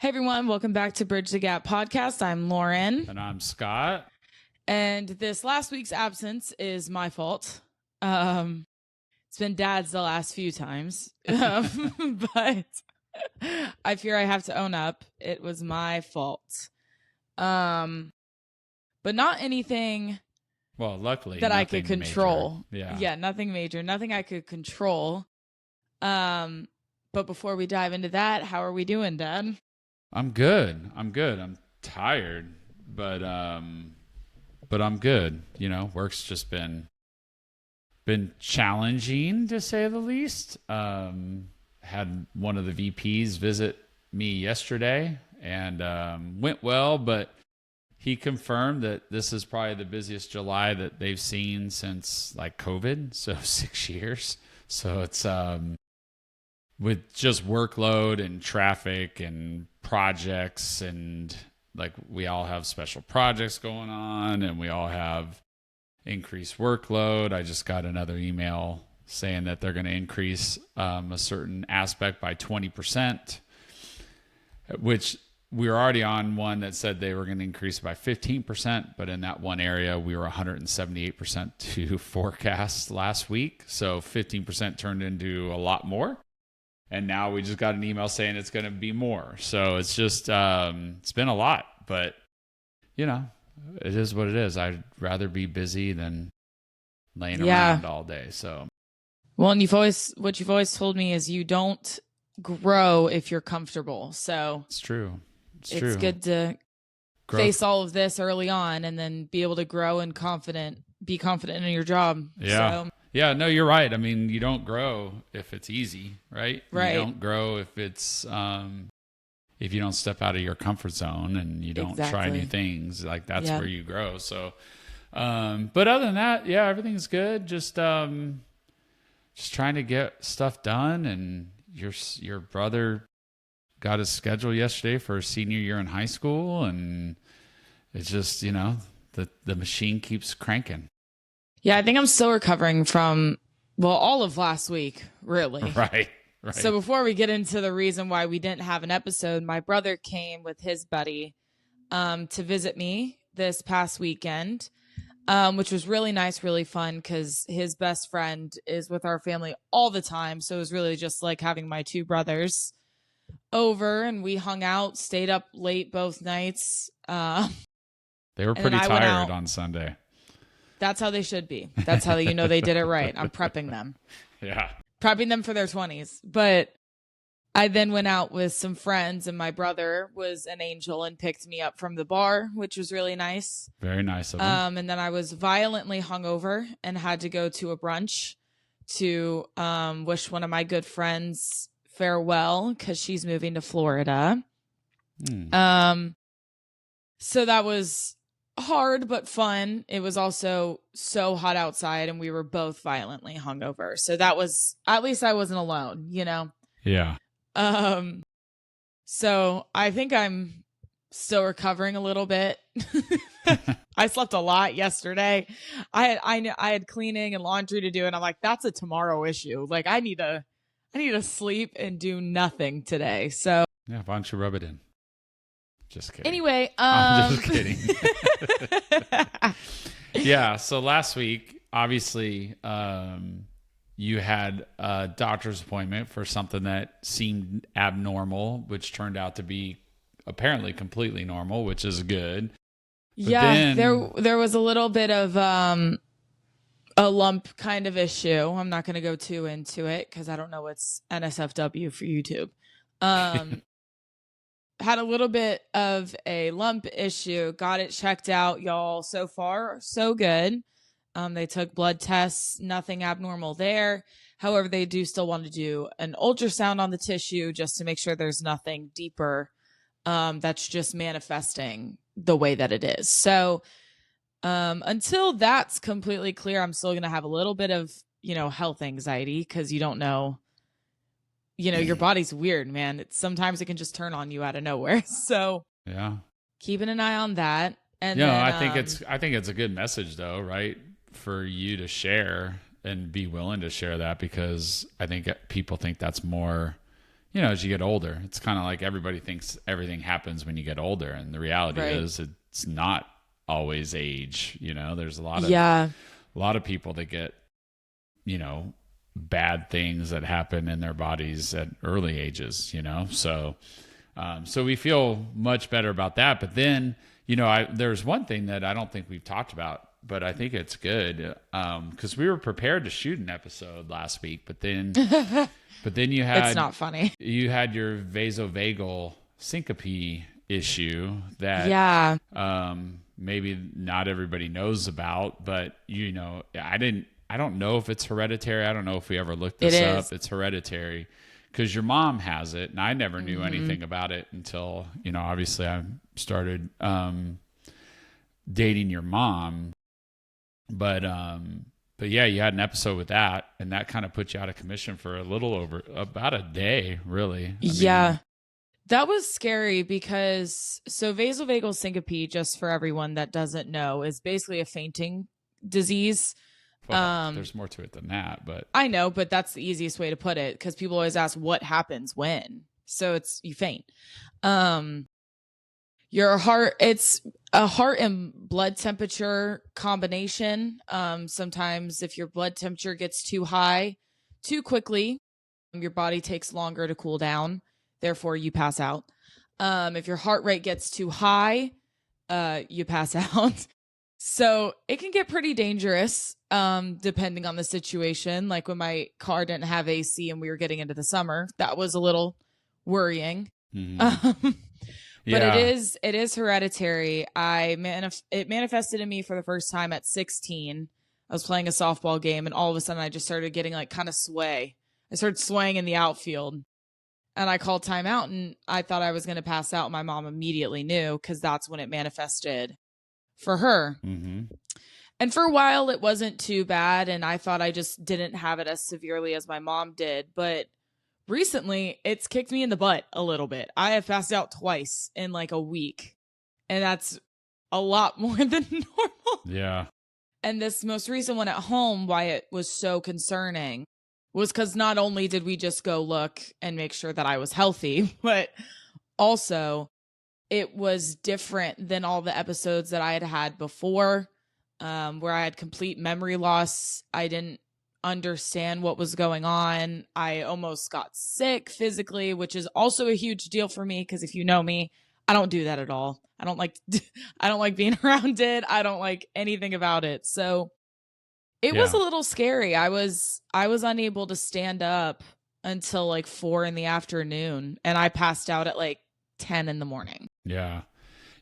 Everyone, welcome back to Bridge the Gap podcast. I'm Lauren. And I'm Scott. And this last week's absence is my fault. It's been Dad's the last few times, but I fear I have to own up. It was my fault. But not anything well, luckily that I could control. Major. Yeah, nothing major, nothing I could control. But before we dive into that, how are we doing, Dad? I'm good. I'm tired, but I'm good. You know, work's just been challenging to say the least. Had one of the VPs visit me yesterday and went well, but he confirmed that this is probably the busiest July that they've seen since like COVID, so 6 years. So it's with just workload and traffic and projects, and like we all have special projects going on and we all have increased workload. I just got another email saying that they're going to increase a certain aspect by 20%, which we were already on one that said they were going to increase by 15%, but in that one area we were 178% to forecast last week. So 15% turned into a lot more. And now we just got an email saying it's going to be more. So it's just, it's been a lot, but you know, it is what it is. I'd rather be busy than laying around all day. So, well, and what you've always told me is you don't grow if you're comfortable. So it's true. It's good to face all of this early on and then be able to grow and be confident in your job. Yeah. So, yeah, no, you're right. I mean, you don't grow if it's easy, right? Right. You don't grow if it's if you don't step out of your comfort zone and you don't try new things. Like that's where you grow. So, but other than that, yeah, everything's good. Just trying to get stuff done. And your brother got his schedule yesterday for his senior year in high school, and it's just, you know, the machine keeps cranking. Yeah, I think I'm still recovering from, all of last week, really. Right. So before we get into the reason why we didn't have an episode, my brother came with his buddy to visit me this past weekend, which was really nice, really fun, because his best friend is with our family all the time. So it was really just like having my two brothers over, and we hung out, stayed up late both nights. They were pretty tired on Sunday. That's how they should be. That's how you know they did it right. I'm prepping them. Yeah. Prepping them for their 20s. But I then went out with some friends, and my brother was an angel and picked me up from the bar, which was really nice. Very nice of him. And then I was violently hungover and had to go to a brunch to wish one of my good friends farewell because she's moving to Florida. So that was hard but fun. It was also so hot outside and we were both violently hungover. So that was, at least I wasn't alone, you know? Yeah. So I think I'm still recovering a little bit. I slept a lot yesterday. I had cleaning and laundry to do, and I'm like, that's a tomorrow issue. Like I need to sleep and do nothing today. So yeah, why don't you rub it in? Just kidding. Anyway, I'm just kidding. Yeah. So last week, obviously, you had a doctor's appointment for something that seemed abnormal, which turned out to be apparently completely normal, which is good. But yeah, there was a little bit of a lump kind of issue. I'm not going to go too into it because I don't know what's NSFW for YouTube. Had a little bit of a lump issue, got it checked out, y'all. So far, so good. They took blood tests, nothing abnormal there. However, they do still want to do an ultrasound on the tissue just to make sure there's nothing deeper that's just manifesting the way that it is. So until that's completely clear, I'm still going to have a little bit of, health anxiety because you don't know. Your body's weird, man. Sometimes it can just turn on you out of nowhere. So yeah, keeping an eye on that. And then, I think it's a good message though, right? For you to share and be willing to share that, because I think people think that's more you know, as you get older, it's kind of like everybody thinks everything happens when you get older. And the reality Right. is it's not always age. You know, there's Yeah. a lot of people that get, you know, bad things that happen in their bodies at early ages, you know? So, so we feel much better about that. But then, you know, there's one thing that I don't think we've talked about, but I think it's good. Cause we were prepared to shoot an episode last week, but then you It's had, not funny. you had your vasovagal syncope issue that, Yeah. maybe not everybody knows about, but you know, I don't know if it's hereditary. I don't know if we ever looked this up. It's hereditary because your mom has it, and I never knew anything about it until, you know, obviously I started dating your mom. But yeah, you had an episode with that, and that kind of put you out of commission for a little over about a day, really. Yeah. That was scary because vasovagal syncope, just for everyone that doesn't know, is basically a fainting disease. Well, there's more to it than that, but I know, but that's the easiest way to put it because people always ask what happens when. So it's you faint. Your heart, it's a heart and blood temperature combination. Sometimes if your blood temperature gets too high too quickly, your body takes longer to cool down. Therefore, you pass out. If your heart rate gets too high, you pass out. So it can get pretty dangerous, depending on the situation. Like when my car didn't have AC and we were getting into the summer, that was a little worrying. mm-hmm. But it is hereditary. It manifested in me for the first time at 16. I was playing a softball game, and all of a sudden, I just started getting like kind of sway. I started swaying in the outfield, and I called timeout, and I thought I was going to pass out. My mom immediately knew because that's when it manifested for her. Mm-hmm. And for a while, it wasn't too bad, and I thought I just didn't have it as severely as my mom did. But recently, it's kicked me in the butt a little bit. I have passed out twice in like a week, and that's a lot more than normal. Yeah. And this most recent one at home, why it was so concerning was because not only did we just go look and make sure that I was healthy, but also it was different than all the episodes that I had had before, where I had complete memory loss. I didn't understand what was going on. I almost got sick physically, which is also a huge deal for me because if you know me, I don't do that at all. I don't like being around it. I don't like anything about it. So it was a little scary. I was unable to stand up until like 4 p.m, and I passed out at like 10 a.m. Yeah.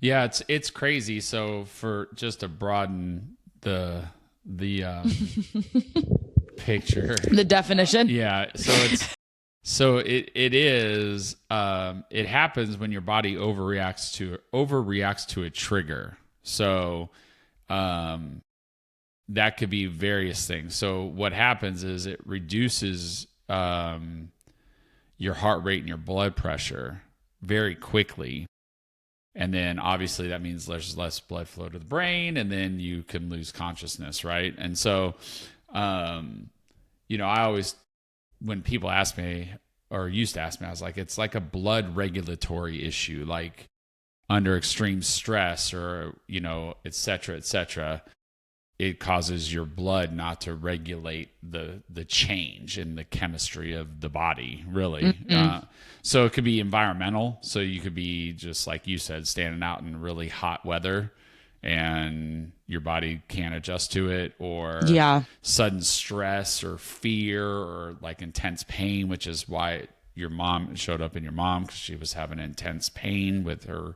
Yeah, it's crazy. So for just to broaden the picture, the definition. Yeah. So it is it happens when your body overreacts to a trigger. So that could be various things. So what happens is it reduces your heart rate and your blood pressure very quickly. And then obviously that means there's less blood flow to the brain, and then you can lose consciousness, right? And so you know, I always, when people ask me or used to ask me, I was like, it's like a blood regulatory issue, like under extreme stress or, you know, et cetera, it causes your blood not to regulate the change in the chemistry of the body, really. Mm-hmm. So it could be environmental. So you could be just like you said, standing out in really hot weather and your body can't adjust to it, or sudden stress or fear or like intense pain, which is why your mom showed up in your mom, because she was having intense pain with her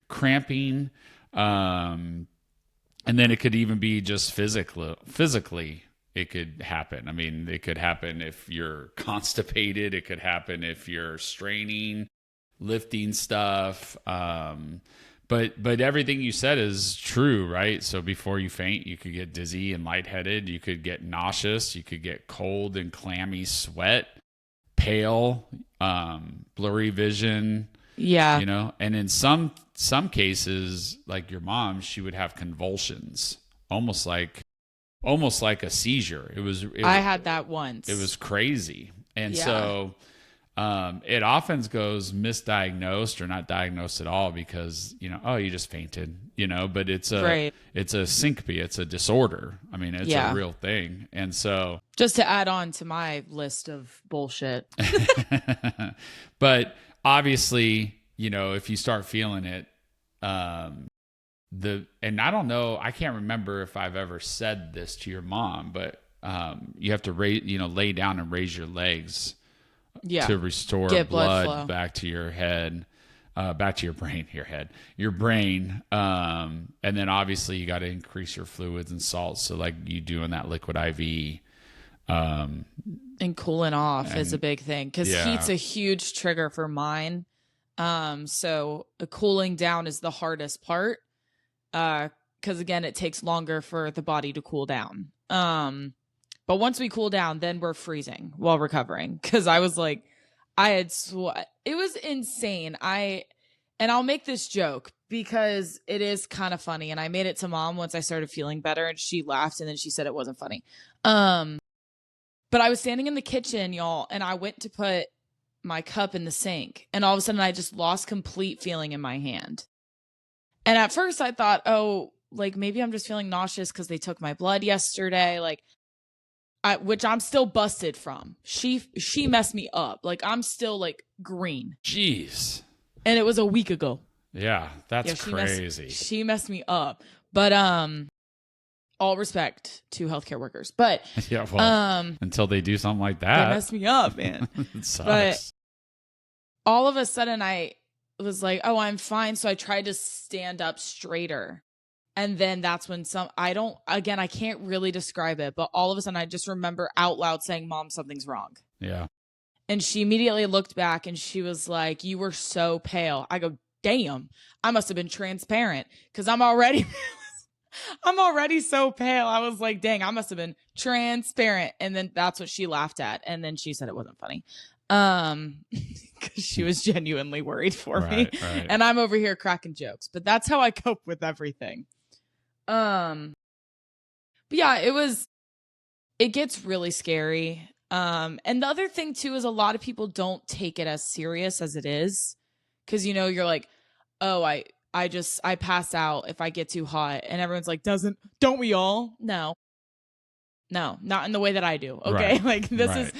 cramping. And then it could even be just physically it could happen. I mean, it could happen if you're constipated. It could happen if you're straining, lifting stuff. But everything you said is true, right? So before you faint, you could get dizzy and lightheaded. You could get nauseous. You could get cold and clammy sweat, pale, blurry vision. Yeah. You know, and in some cases, like your mom, she would have convulsions, almost like a seizure. I had that once. It was crazy. And so It often goes misdiagnosed or not diagnosed at all because, oh, you just fainted, but it's a syncope. It's a disorder. I mean, it's a real thing. And so just to add on to my list of bullshit, but obviously, if you start feeling it, and I don't know, I can't remember if I've ever said this to your mom, but, you have to lay down and raise your legs to restore blood back to your head, back to your brain, your brain. And then obviously you got to increase your fluids and salts. So like you doing that liquid IV, and cooling off is a big thing because heat's a huge trigger for mine. So cooling down is the hardest part. Cause again, it takes longer for the body to cool down. But once we cool down, then we're freezing while recovering. Cause I was like, I had sweat. It was insane. And I'll make this joke because it is kind of funny. And I made it to mom once I started feeling better and she laughed and then she said it wasn't funny. But I was standing in the kitchen, y'all, and I went to put my cup in the sink. And all of a sudden I just lost complete feeling in my hand. And at first I thought, oh, like maybe I'm just feeling nauseous because they took my blood yesterday. Like, which I'm still busted from. She messed me up. Like I'm still like green. Jeez. And it was a week ago. Yeah, that's crazy. She messed me up. But all respect to healthcare workers. But yeah, well, until they do something like that. They messed me up, man. It sucks. But all of a sudden I was like, oh, I'm fine. So I tried to stand up straighter. And then that's when I can't really describe it, but all of a sudden I just remember out loud saying, Mom, something's wrong. Yeah. And she immediately looked back and she was like, you were so pale. I go, damn, I must have been transparent because I'm already so pale. I was like, dang, I must have been transparent. And then that's what she laughed at. And then she said it wasn't funny. Because she was genuinely worried for me. Right. And I'm over here cracking jokes, but that's how I cope with everything. But yeah, it gets really scary. And the other thing too is a lot of people don't take it as serious as it is. Cause you're like, oh, I pass out if I get too hot. And everyone's like, don't we all? No, not in the way that I do. Okay. Right. Like this is,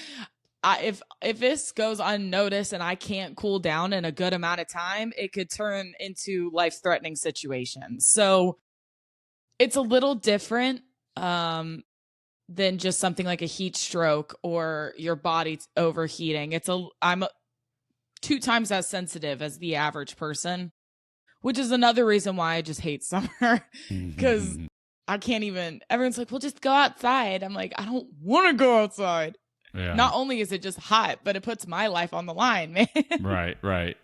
if this goes unnoticed and I can't cool down in a good amount of time, it could turn into life-threatening situations. So it's a little different than just something like a heat stroke or your body overheating. I'm 2 times as sensitive as the average person, which is another reason why I just hate summer because I can't even. Everyone's like, well, just go outside. I'm like, I don't want to go outside. Yeah. Not only is it just hot, but it puts my life on the line, man. Right.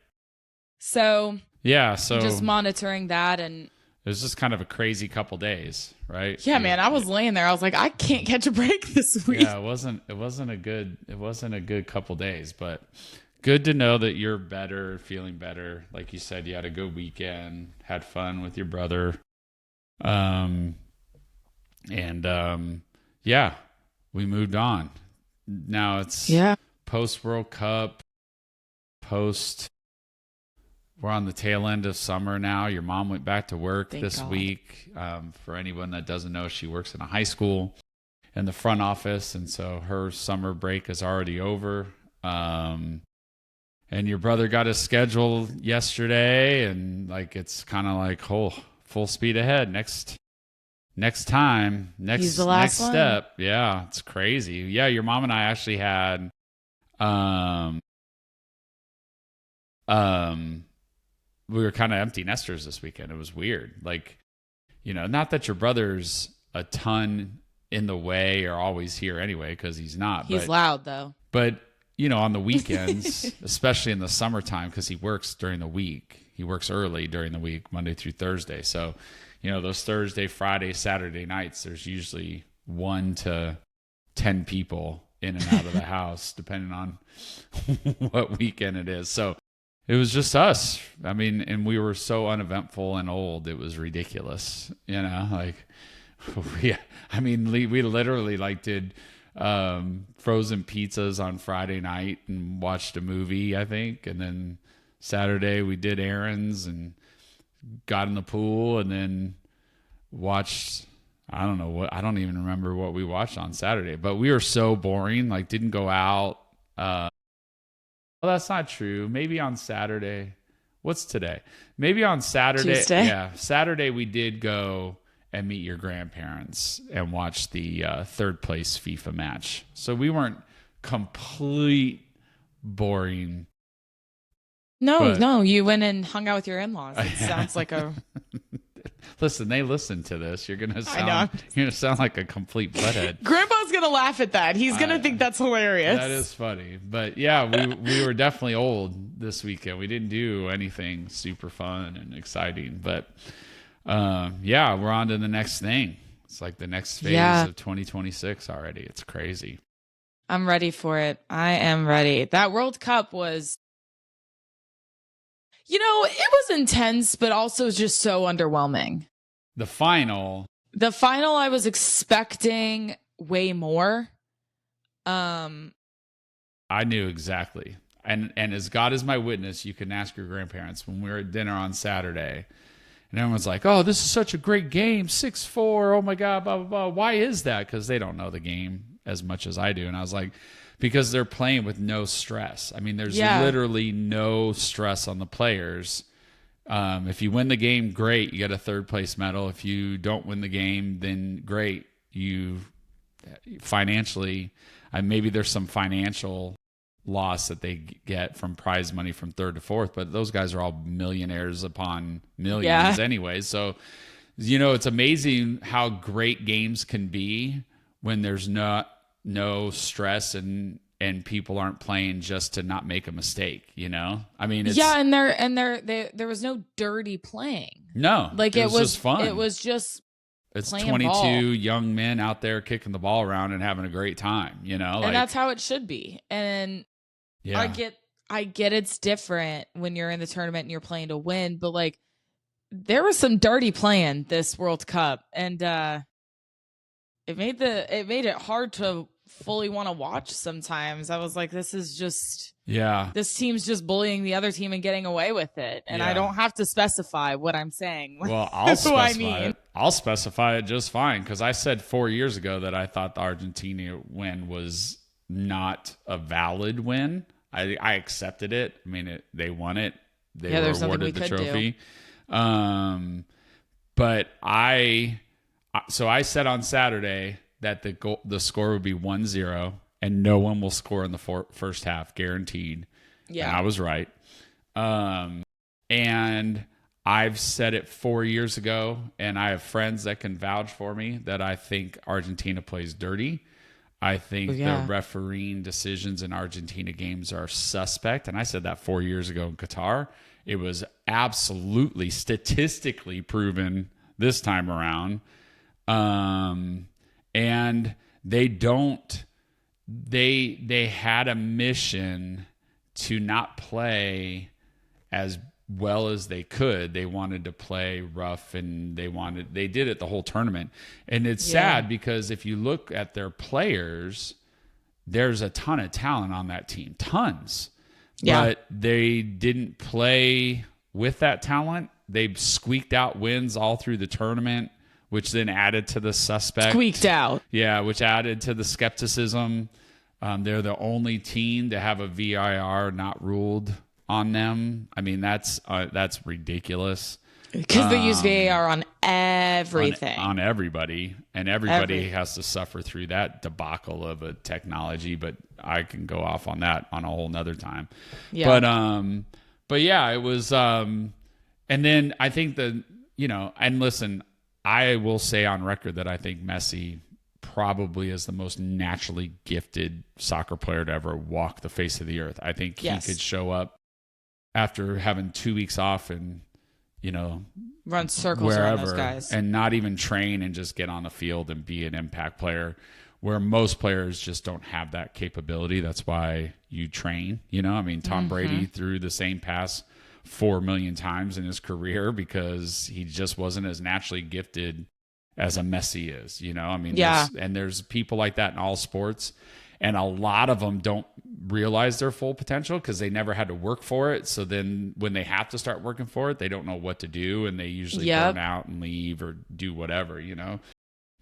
So just monitoring that and. It was just kind of a crazy couple days, right? Yeah, man. I was laying there. I was like, I can't catch a break this week. Yeah, it wasn't a good couple days, but good to know that you're better, feeling better. Like you said, you had a good weekend, had fun with your brother. We moved on. Now it's post World Cup, we're on the tail end of summer now. Your mom went back to work this week. For anyone that doesn't know, she works in a high school in the front office. And so her summer break is already over. And your brother got his schedule yesterday and like, it's kind of like, full speed ahead. Next time, next step. Yeah. It's crazy. Yeah. Your mom and I actually had, we were kind of empty nesters this weekend. It was weird. Like, not that your brother's a ton in the way or always here anyway, because he's not. He's loud though. But, on the weekends, especially in the summertime, because he works during the week. He works early during the week, Monday through Thursday. So, those Thursday, Friday, Saturday nights, there's usually 1 to 10 people in and out of the house, depending on what weekend it is. So, it was just us. I mean, and we were so uneventful and old. It was ridiculous, like, we literally did frozen pizzas on Friday night and watched a movie, I think. And then Saturday we did errands and got in the pool and then watched, I don't even remember what we watched on Saturday, but we were so boring, like didn't go out. Well, that's not true. Maybe on Saturday. What's today? Maybe on Saturday. Tuesday. Yeah. Saturday we did go and meet your grandparents and watch the third place FIFA match. So we weren't complete boring. No, you went and hung out with your in-laws. It sounds like a... Listen, they listen to this. You're gonna sound like a complete butthead. Grandpa's gonna laugh at that. He's gonna think that's hilarious. That is funny. But yeah, we were definitely old this weekend. We didn't do anything super fun and exciting. But yeah, we're on to the next thing. It's like the next phase of 2026 already. It's crazy. I'm ready for it. I am ready. That World Cup was, it was intense, but also just so underwhelming. The final, I was expecting way more. I knew exactly. And as God is my witness, you can ask your grandparents when we were at dinner on Saturday. And everyone's like, oh, this is such a great game. 6-4. Oh, my God, blah, blah, blah. Why is that? Because they don't know the game as much as I do. And I was like, because they're playing with no stress. I mean, there's literally no stress on the players. If you win the game, great. You get a third place medal. If you don't win the game, then great. You financially, maybe there's some financial loss that they get from prize money from third to fourth, but those guys are all millionaires upon millions anyway. So, it's amazing how great games can be when there's no stress and people aren't playing just to not make a mistake, I mean, it's, and there was no dirty playing. No, like it was just fun. It was just, it's 22 ball. Young men out there kicking the ball around and having a great time, and that's how it should be. And I get it's different when you're in the tournament and you're playing to win, but like there was some dirty playing this World Cup, and it made it hard to fully want to watch sometimes. I was like, this is just, this team's just bullying the other team and getting away with it. And I don't have to specify what I'm saying. Well, I'll specify it. I'll specify it just fine, because I said 4 years ago that I thought the Argentina win was not a valid win. I accepted it. I mean, they won it. They were awarded the trophy. But I said on Saturday that the score would be 1-0 and no one will score in the first half, guaranteed. Yeah. And I was right. And I've said it 4 years ago, and I have friends that can vouch for me that I think Argentina plays dirty. I think the refereeing decisions in Argentina games are suspect. And I said that 4 years ago in Qatar. It was absolutely statistically proven this time around. And they had a mission to not play as well as they could. They wanted to play rough, and they did it the whole tournament. And it's sad because if you look at their players, there's a ton of talent on that team, tons. Yeah. But they didn't play with that talent. They squeaked out wins all through the tournament, which then added to the suspect. Squeaked out. Yeah, which added to the skepticism. They're the only team to have a VAR not ruled on them. I mean, that's ridiculous. Because they use VAR on everything. On everybody. And everybody has to suffer through that debacle of a technology. But I can go off on that on a whole nother time. Yeah. But yeah, it was... and then I think and listen, I will say on record that I think Messi probably is the most naturally gifted soccer player to ever walk the face of the earth. I think he could show up after having 2 weeks off and, run circles around those guys and not even train and just get on the field and be an impact player, where most players just don't have that capability. That's why you train, I mean, Tom Brady threw the same pass 4 million times in his career because he just wasn't as naturally gifted as a Messi is, you know? I mean, Yeah. there's people like that in all sports, and a lot of them don't realize their full potential because they never had to work for it. So then when they have to start working for it, they don't know what to do, and they usually burn out and leave or do whatever, you know?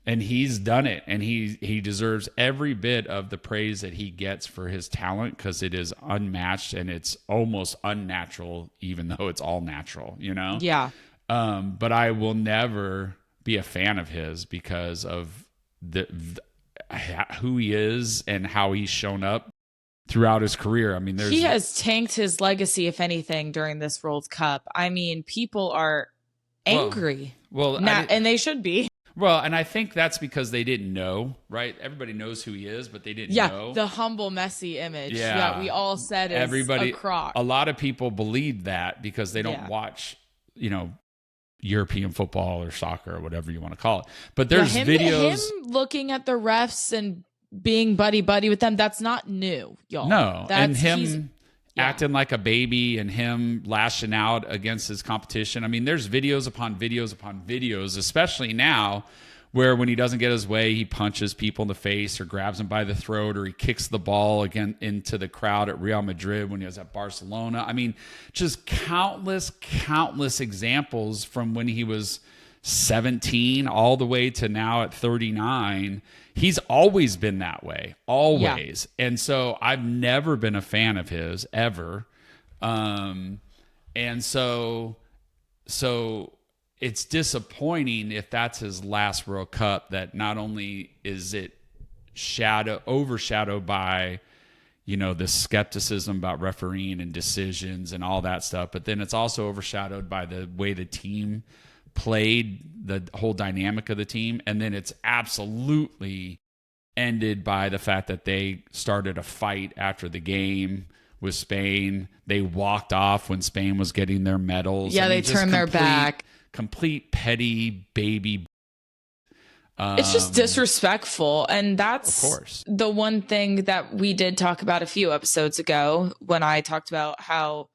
And he's done it, and he deserves every bit of the praise that he gets for his talent, because it is unmatched and it's almost unnatural, even though it's all natural, you know? Yeah. But I will never be a fan of his because of who he is and how he's shown up throughout his career. I mean, he has tanked his legacy, if anything, during this World Cup. I mean, people are angry. Well, now, and they should be. Well, and I think that's because they didn't know, right? Everybody knows who he is, but they didn't know. The humble Messi image. Yeah, we all said is a crock. A lot of people believe that because they don't watch, you know, European football or soccer or whatever you want to call it. But there's videos. Him looking at the refs and being buddy-buddy with them, that's not new, y'all. No, and him acting like a baby and him lashing out against his competition. I mean, there's videos upon videos upon videos, especially now, where when he doesn't get his way, he punches people in the face or grabs them by the throat, or he kicks the ball again into the crowd at Real Madrid when he was at Barcelona. I mean, just countless examples from when he was 17 all the way to now at 39. He's always been that way, always. Yeah. And so I've never been a fan of his ever. And so it's disappointing if that's his last World Cup, that not only is it overshadowed by, you know, this skepticism about refereeing and decisions and all that stuff, but then it's also overshadowed by the way the team played, the whole dynamic of the team, and then it's absolutely ended by the fact that they started a fight after the game with Spain. They walked off when Spain was getting their medals. Yeah, they turned their back. Complete petty baby. It's just disrespectful, and that's of course the one thing that we did talk about a few episodes ago when I talked about how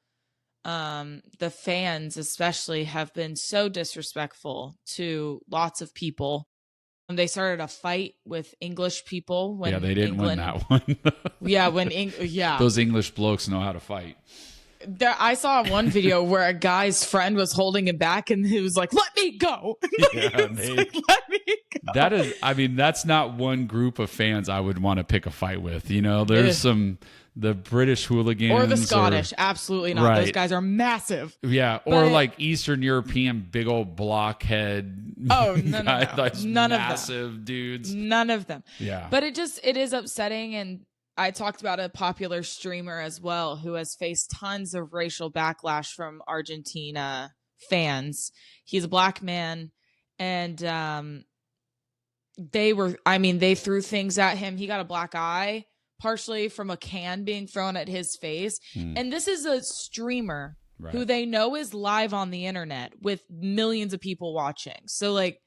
the fans especially have been so disrespectful to lots of people. They started a fight with English people when they didn't win that one. Those English blokes know how to fight. I saw one video where a guy's friend was holding him back, and he was like, "Let me go." Let me go. That is, I mean, that's not one group of fans I would want to pick a fight with. You know, there's the British hooligans or the Scottish, absolutely not. Right. Those guys are massive. Yeah, or like Eastern European big old blockhead. Oh no, none massive of them. Dudes. None of them. Yeah, but it is upsetting. And I talked about a popular streamer as well who has faced tons of racial backlash from Argentina fans. He's a black man, and they threw things at him. He got a black eye, partially from a can being thrown at his face. And this is a streamer who they know is live on the internet with millions of people watching. So like,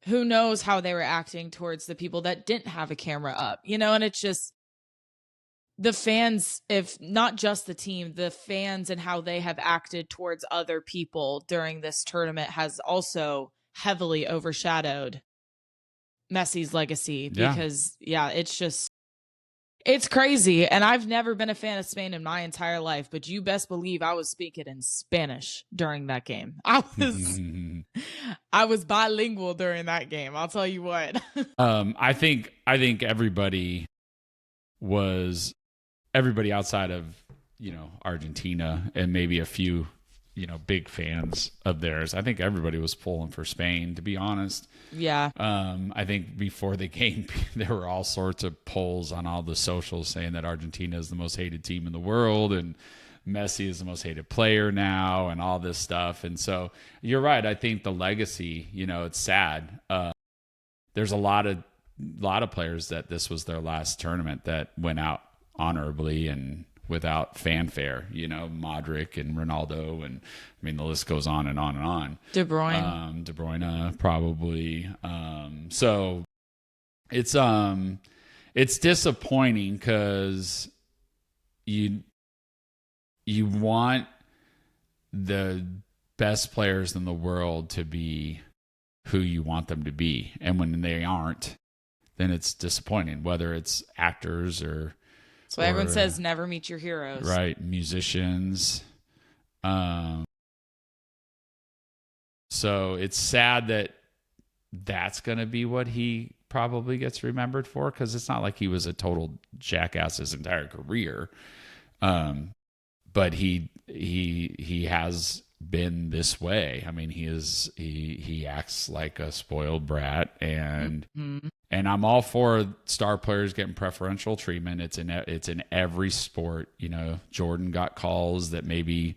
who knows how they were acting towards the people that didn't have a camera up, you know? And it's just the fans, if not just the team, the fans and how they have acted towards other people during this tournament has also heavily overshadowed Messi's legacy because it's crazy. And I've never been a fan of Spain in my entire life, but you best believe I was speaking in Spanish during that game. I was bilingual during that game. I'll tell you what. I think everybody outside of, you know, Argentina and maybe a few, you know, big fans of theirs. I think everybody was pulling for Spain, to be honest. Yeah. I think before the game, there were all sorts of polls on all the socials saying that Argentina is the most hated team in the world and Messi is the most hated player now and all this stuff. And so you're right. I think the legacy, you know, it's sad. There's a lot of players that this was their last tournament that went out honorably and without fanfare, you know, Modric and Ronaldo, and I mean the list goes on and on and on. De Bruyne probably. So it's disappointing because you want the best players in the world to be who you want them to be. And when they aren't, then it's disappointing, whether it's actors or... So everyone says never meet your heroes. Right, musicians. So it's sad that that's going to be what he probably gets remembered for, because it's not like he was a total jackass his entire career. But he has been this way. I mean, he acts like a spoiled brat, and I'm all for star players getting preferential treatment. It's in every sport. You know, Jordan got calls that maybe,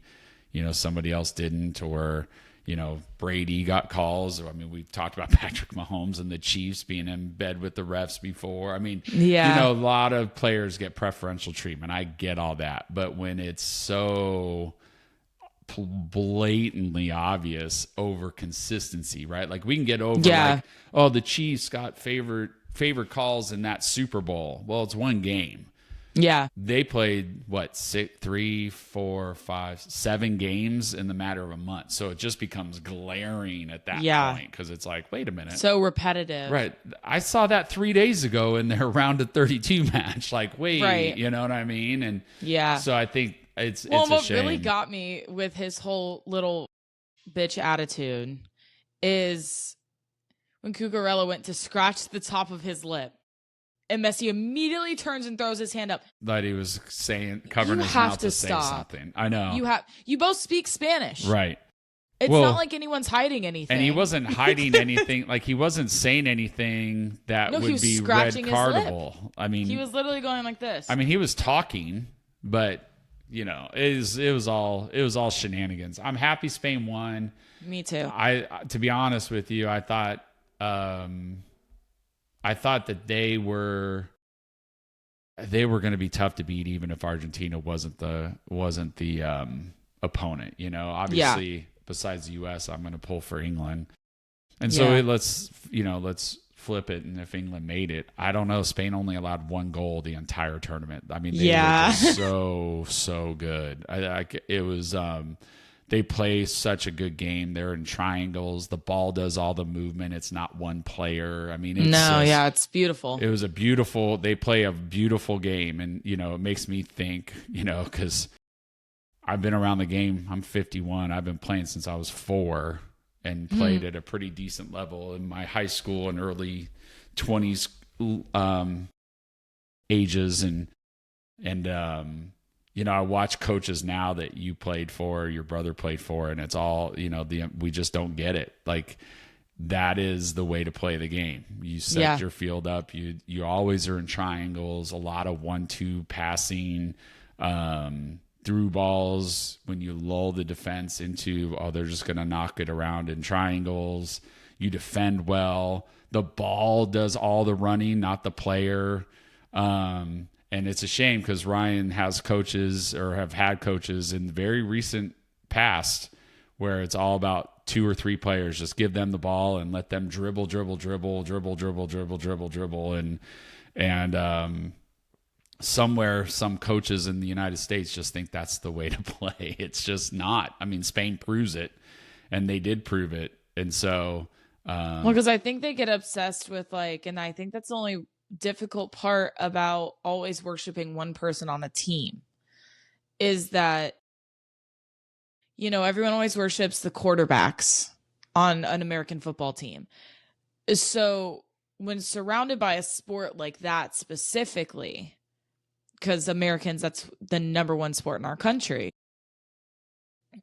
you know, somebody else didn't, or, you know, Brady got calls. I mean, we've talked about Patrick Mahomes and the Chiefs being in bed with the refs before. I mean, yeah, you know, a lot of players get preferential treatment. I get all that. But when it's so blatantly obvious over consistency, right? Like, we can get over like, oh, the Chiefs got favorite calls in that Super Bowl. Well, it's one game. Yeah. They played what, 3, 4, 5, 7 games in the matter of a month. So it just becomes glaring at that point, because it's like, wait a minute. So repetitive. Right. I saw that 3 days ago in their round of 32 match. Like, wait, right. You know what I mean? And so I think it's a shame. What really got me with his whole little bitch attitude is when Cucurella went to scratch the top of his lip, and Messi immediately turns and throws his hand up. That he was covering his mouth to say something. I know. You both speak Spanish. Right. It's not like anyone's hiding anything. And he wasn't hiding anything. Like, he wasn't saying anything that would be red cardable. I mean, he was literally going like this. I mean, he was talking, but, you know, it was all shenanigans. I'm happy Spain won. Me too. To be honest with you, I thought that they were going to be tough to beat, even if Argentina wasn't the opponent. You know, obviously, besides the U.S., I'm going to pull for England, and so let's flip it. And if England made it, I don't know. Spain only allowed 1 goal the entire tournament. I mean, they were just so good. It was. They play such a good game. They're in triangles. The ball does all the movement. It's not one player. I mean, it's beautiful. It was they play a beautiful game. And, you know, it makes me think, you know, because I've been around the game. I'm 51. I've been playing since I was 4 and played at a pretty decent level in my high school and early 20s ages. And you know, I watch coaches now that you played for, your brother played for, and it's all, you know, we just don't get it. Like, that is the way to play the game. You set your field up. You always are in triangles, a lot of 1-2 passing, through balls when you lull the defense into, oh, they're just going to knock it around in triangles. You defend well. The ball does all the running, not the player. And it's a shame because Ryan has coaches, or have had coaches in the very recent past, where it's all about 2 or 3 players. Just give them the ball and let them dribble. And somewhere, some coaches in the United States just think that's the way to play. It's just not. I mean, Spain proves it, and they did prove it. And so, because I think they get obsessed with, like, and I think that's the only difficult part about always worshiping one person on a team, is that, you know, everyone always worships the quarterbacks on an American football team. So when surrounded by a sport like that specifically, because Americans, that's the number 1 sport in our country,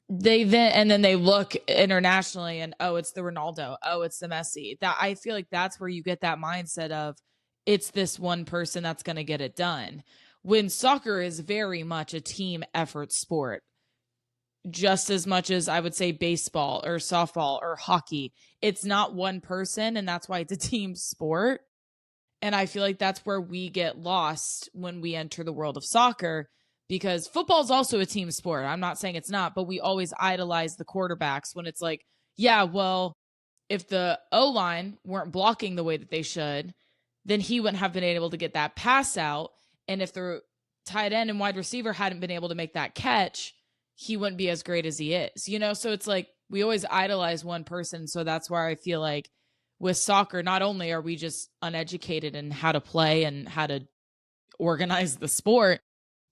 then they look internationally and, oh, it's the Ronaldo, oh, it's the Messi. That, I feel like that's where you get that mindset of, it's this one person that's going to get it done. When soccer is very much a team effort sport, just as much as I would say baseball or softball or hockey. It's not one person, and that's why it's a team sport. And I feel like that's where we get lost when we enter the world of soccer, because football is also a team sport. I'm not saying it's not, but we always idolize the quarterbacks when it's like, yeah, well, if the O-line weren't blocking the way that they should, then he wouldn't have been able to get that pass out. And if the tight end and wide receiver hadn't been able to make that catch, he wouldn't be as great as he is, you know? So it's like, we always idolize one person. So that's where I feel like with soccer, not only are we just uneducated in how to play and how to organize the sport,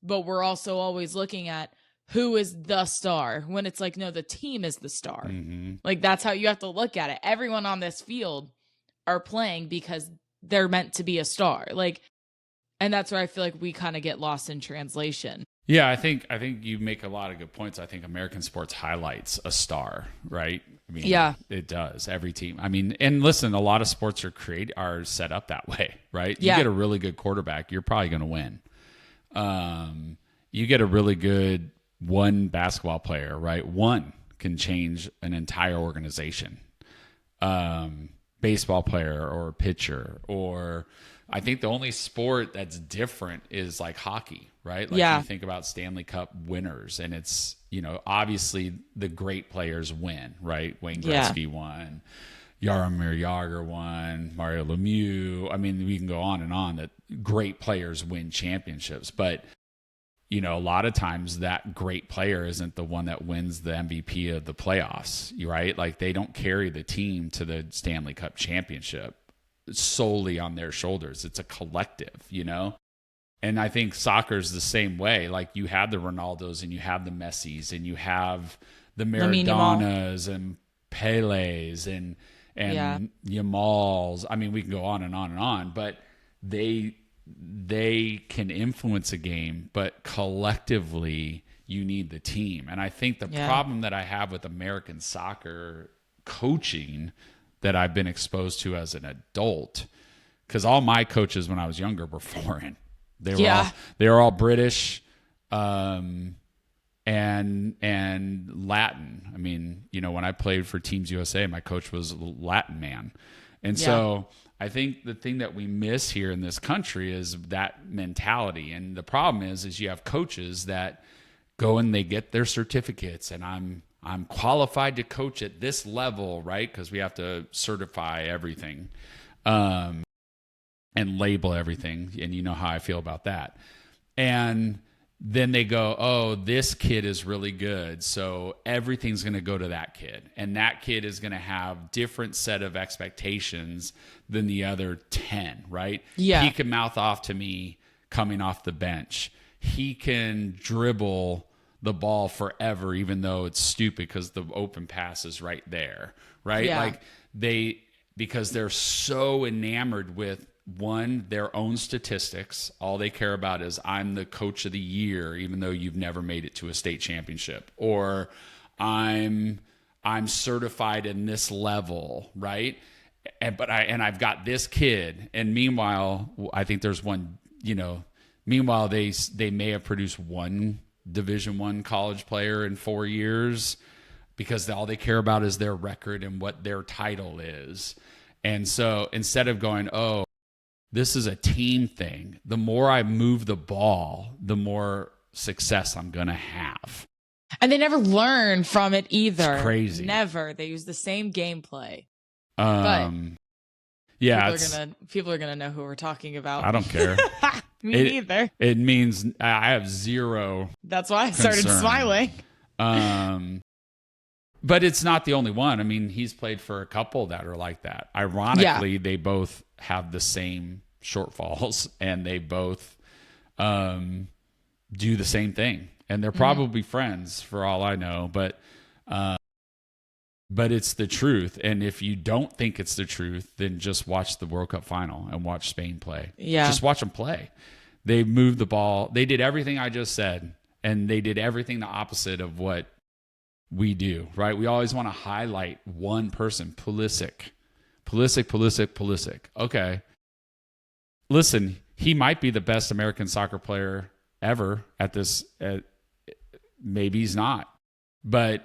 but we're also always looking at who is the star, when it's like, no, the team is the star. Mm-hmm. Like, that's how you have to look at it. Everyone on this field are playing because they're meant to be a star. Like, and that's where I feel like we kind of get lost in translation. Yeah, I think you make a lot of good points. I think American sports highlights a star, right? I mean, yeah, it does. Every team. I mean, and listen, a lot of sports are set up that way, right? You Yeah. get a really good quarterback, you're probably going to win. You get a really good one basketball player, right? One can change an entire organization. Baseball player or pitcher, or I think the only sport that's different is like hockey, right? Like you think about Stanley Cup winners, and it's, obviously the great players win, right? Wayne Gretzky won, Jaromir Jagr won, Mario Lemieux. I mean, we can go on and on that great players win championships, but a lot of times that great player isn't the one that wins the MVP of the playoffs, right? Like, they don't carry the team to the Stanley Cup championship solely on their shoulders. It's a collective, And I think soccer is the same way. Like, you have the Ronaldos and you have the Messis and you have the Maradonas and Pelés and Yamals. I mean, we can go on and on and on, but they can influence a game, but collectively you need the team. And I think the problem that I have with American soccer coaching that I've been exposed to as an adult, because all my coaches when I was younger were foreign. They were all British and Latin. I mean, when I played for Teams USA, my coach was a Latin man. And so I think the thing that we miss here in this country is that mentality. And the problem is you have coaches that go and they get their certificates, and I'm qualified to coach at this level, right? Because we have to certify everything and label everything. And you know how I feel about that. And then they go, oh, this kid is really good, so everything's going to go to that kid. And that kid is going to have different set of expectations than the other 10, right? Yeah. He can mouth off to me coming off the bench. He can dribble the ball forever, even though it's stupid because the open pass is right there, right? Yeah. Like, because they're so enamored with their own statistics. All they care about is, I'm the coach of the year, even though you've never made it to a state championship, or I'm certified in this level, right? And I've got this kid. And meanwhile, I think there's one, meanwhile they may have produced one Division I college player in 4 years, because all they care about is their record and what their title is. And so instead of going, oh, this is a team thing, the more I move the ball, the more success I'm going to have. And they never learn from it either. It's crazy. Never. They use the same gameplay. People are gonna know who we're talking about. I don't care. Me neither. It means I have zero. That's why I started smiling. But it's not the only one. I mean, he's played for a couple that are like that. Ironically, they both have the same shortfalls, and they both do the same thing. And they're probably friends for all I know, but it's the truth. And if you don't think it's the truth, then just watch the World Cup final and watch Spain play. Yeah. Just watch them play. They moved the ball. They did everything I just said, and they did everything the opposite of what we do, right? We always want to highlight one person. Pulisic. Okay. Listen, he might be the best American soccer player ever at this. Maybe he's not, but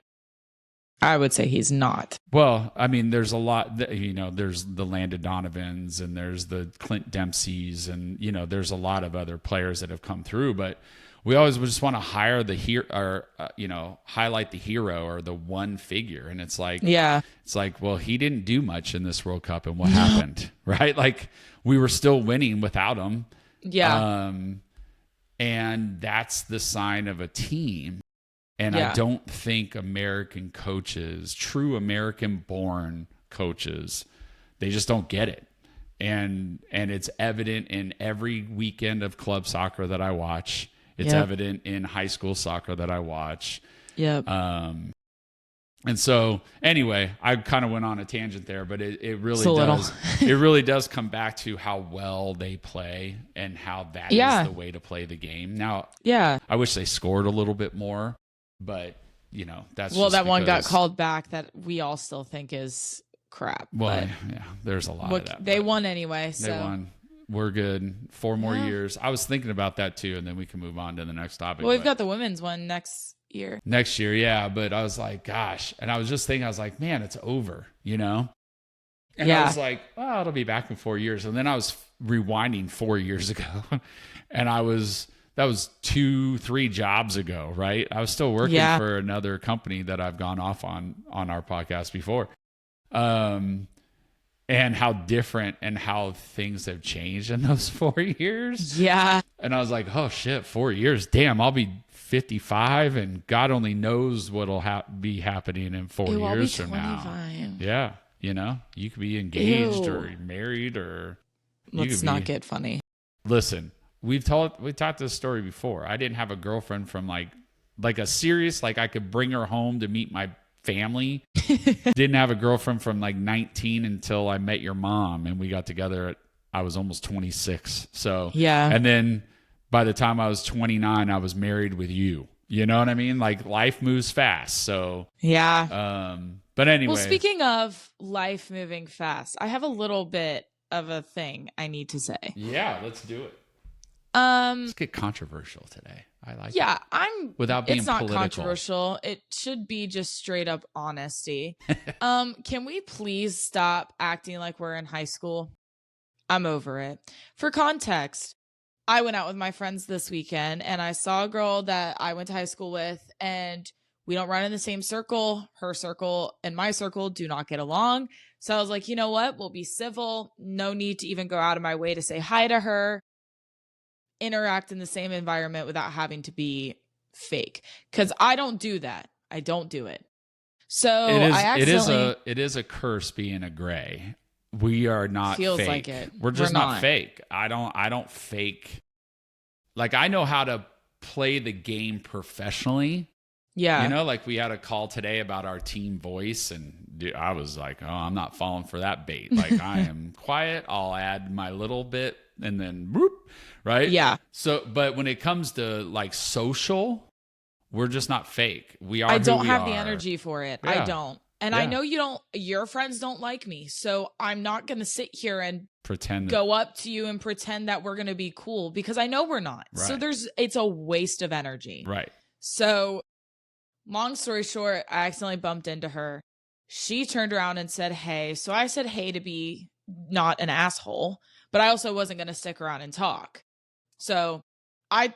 I would say he's not. Well, I mean, there's a lot, there's the Landon Donovans and there's the Clint Dempseys, and, there's a lot of other players that have come through, but we always just want to highlight the hero or the one figure. And it's like, well, he didn't do much in this World Cup, and what happened, right? Like, we were still winning without him. Yeah. And that's the sign of a team. And I don't think American coaches, true American-born coaches, they just don't get it. And it's evident in every weekend of club soccer that I watch. It's evident in high school soccer that I watch. Yep. And so anyway, I kind of went on a tangent there, but it really does. It really does come back to how well they play and how that is the way to play the game. Now, I wish they scored a little bit more, but you know, that's just that one got called back that we all still think is crap. Well, yeah, there's a lot of that. They won anyway. So. They won. We're good. 4 more years. I was thinking about that too, and then we can move on to the next topic. Well, we've got the women's one next year. Next year, yeah. But I was like, gosh. And I was just thinking, I was like, man, it's over, you know? And I was like, well, it'll be back in 4 years. And then I was rewinding 4 years ago. And that was 2-3 jobs ago, right? I was still working for another company that I've gone off on our podcast before. And how different and how things have changed in those 4 years. Yeah. And I was like, oh shit, 4 years. Damn, I'll be 55 and God only knows what'll be happening in 4 years from now. Yeah. You know, you could be engaged or married or. Let's not get funny. Listen, we talked this story before. I didn't have a girlfriend from like a serious, like I could bring her home to meet my family. Didn't have a girlfriend from like 19 until I met your mom, and we got together I was almost 26. So and then by the time I was 29, I was married with you. You know what I mean? Like life moves fast. So but anyway. Well, speaking of life moving fast, I have a little bit of a thing I need to say. Yeah, let's do it. Let's get controversial today. I like it. Without being political. It's not controversial. It should be just straight up honesty. Can we please stop acting like we're in high school? I'm over it. For context, I went out with my friends this weekend and I saw a girl that I went to high school with, and we don't run in the same circle. Her circle and my circle do not get along. So I was like, you know what? We'll be civil. No need to even go out of my way to say hi to her. Interact in the same environment without having to be fake, because I don't do that. I don't do it. So it is a curse being a gray. We are not feels fake. Like it. We're just not fake. I don't fake. Like I know how to play the game professionally. Yeah. You know, like we had a call today about our team voice, and dude, I was like, oh, I'm not falling for that bait. Like I am quiet. I'll add my little bit and then whoop, right? Yeah. So, but when it comes to like social, we're just not fake. We are. I don't have the energy for it. Yeah. I don't. And I know your friends don't like me. So I'm not going to sit here and go up to you and pretend that we're going to be cool, because I know we're not. Right. So it's a waste of energy. Right. So long story short, I accidentally bumped into her. She turned around and said, hey. So I said, hey, to be not an asshole, but I also wasn't going to stick around and talk. So I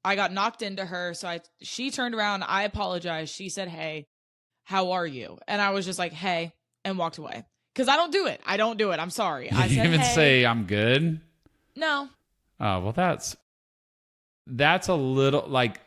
got knocked into her. So she turned around. I apologized. She said, hey, how are you? And I was just like, hey, and walked away. Because I don't do it. I'm sorry. I said, even say I'm good? No. Oh, well, that's a little like,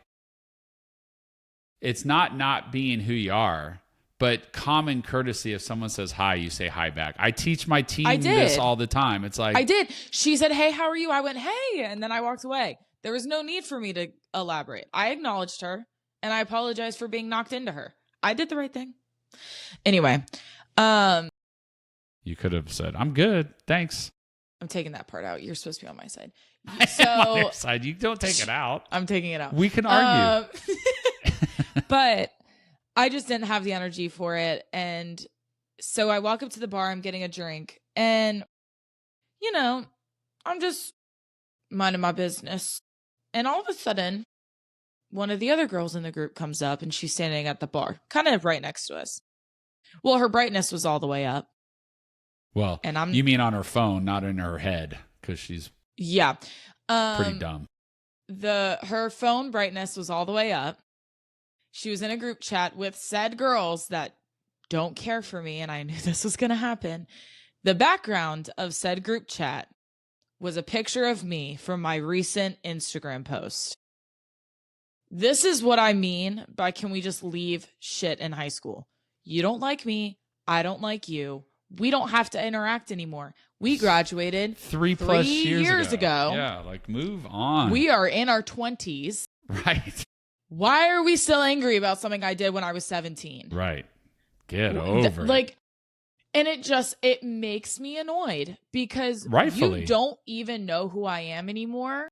it's not being who you are, but common courtesy. If someone says hi, you say hi back. I teach my team this all the time. It's like, I did. She said, hey, how are you? I went, hey, and then I walked away. There was no need for me to elaborate. I acknowledged her and I apologized for being knocked into her. I did the right thing. Anyway, you could have said, I'm good, thanks. I'm taking that part out. You're supposed to be on my side. So on your side. You don't take it out. I'm taking it out. We can argue. But I just didn't have the energy for it. And so I walk up to the bar, I'm getting a drink, and I'm just minding my business. And all of a sudden, one of the other girls in the group comes up, and she's standing at the bar, kind of right next to us. Well, her brightness was all the way up. Well, and you mean on her phone, not in her head, because she's pretty dumb. Her phone brightness was all the way up. She was in a group chat with said girls that don't care for me, and I knew this was going to happen. The background of said group chat was a picture of me from my recent Instagram post. This is what I mean by, can we just leave shit in high school? You don't like me. I don't like you. we don't have to interact anymore. We graduated 3+ years ago. Yeah, like move on. We are in our 20s. Right. Why are we still angry about something I did when I was 17? Right. Get over it. Like, and it makes me annoyed because Rightfully. you don't even know who I am anymore.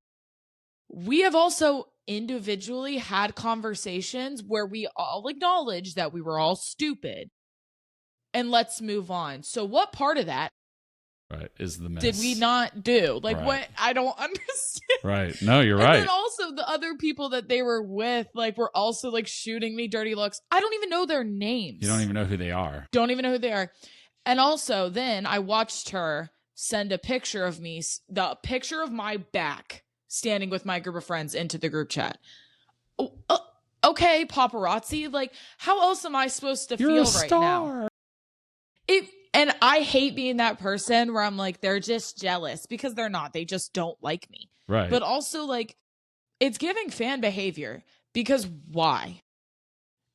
We have also individually had conversations where we all acknowledge that we were all stupid and let's move on. So what part of that is the mess did we not do? Like, right. what? I don't understand. Right. No, you're and right. And also the other people that they were with, like, were also like shooting me dirty looks. I don't even know their names. You don't even know who they are. Don't even know who they are. And also then I watched her send a picture of me, the picture of my back standing with my group of friends into the group chat. Okay, paparazzi. Like, how else am I supposed to feel right now? And I hate being that person where I'm like, they're just jealous, because they're not. They just don't like me. Right. But also, like, it's giving fan behavior, because why?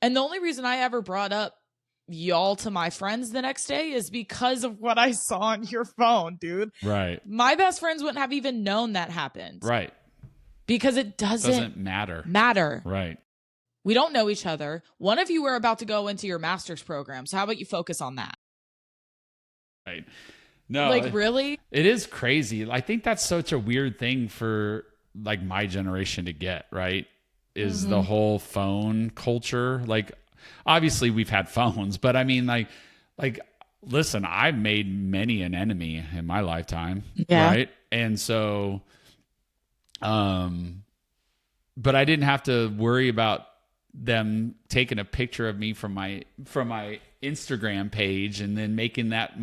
And the only reason I ever brought up y'all to my friends the next day is because of what I saw on your phone, dude. Right. My best friends wouldn't have even known that happened. Right. Because it doesn't matter. Right. We don't know each other. One of you are about to go into your master's program. So how about you focus on that? Right. No. Like, really? It is crazy. I think that's such a weird thing for like my generation to get, right? Is the whole phone culture. Like, obviously we've had phones, but I mean, like, listen, I've made many an enemy in my lifetime. Yeah. Right. And so, but I didn't have to worry about them taking a picture of me from my Instagram page and then making that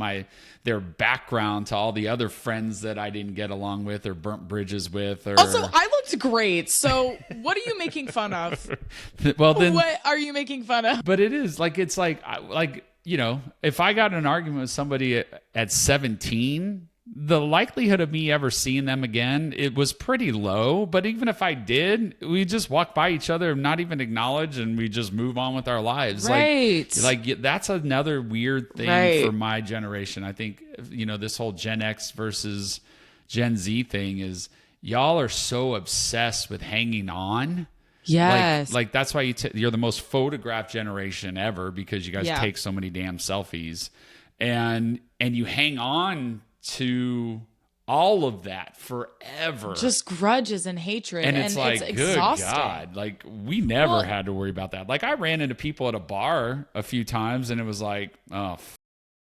their background to all the other friends that I didn't get along with or burnt bridges with. Or also, I looked great. So what are you making fun of? Well, then what are you making fun of? But it is like, it's like, you know, if I got in an argument with somebody at 17, the likelihood of me ever seeing them again, it was pretty low. But even if I did, we just walk by each other and not even acknowledge, and we just move on with our lives. Right. Like that's another weird thing for my generation. I think, you know, this whole Gen X versus Gen Z thing is y'all are so obsessed with hanging on. Yes. Like that's why you're the most photographed generation ever, because you guys take so many damn selfies, and you hang on to all of that forever. Just grudges and hatred. And it's like, it's good exhausting. God. Like, we never had to worry about that. Like, I ran into people at a bar a few times, and it was like,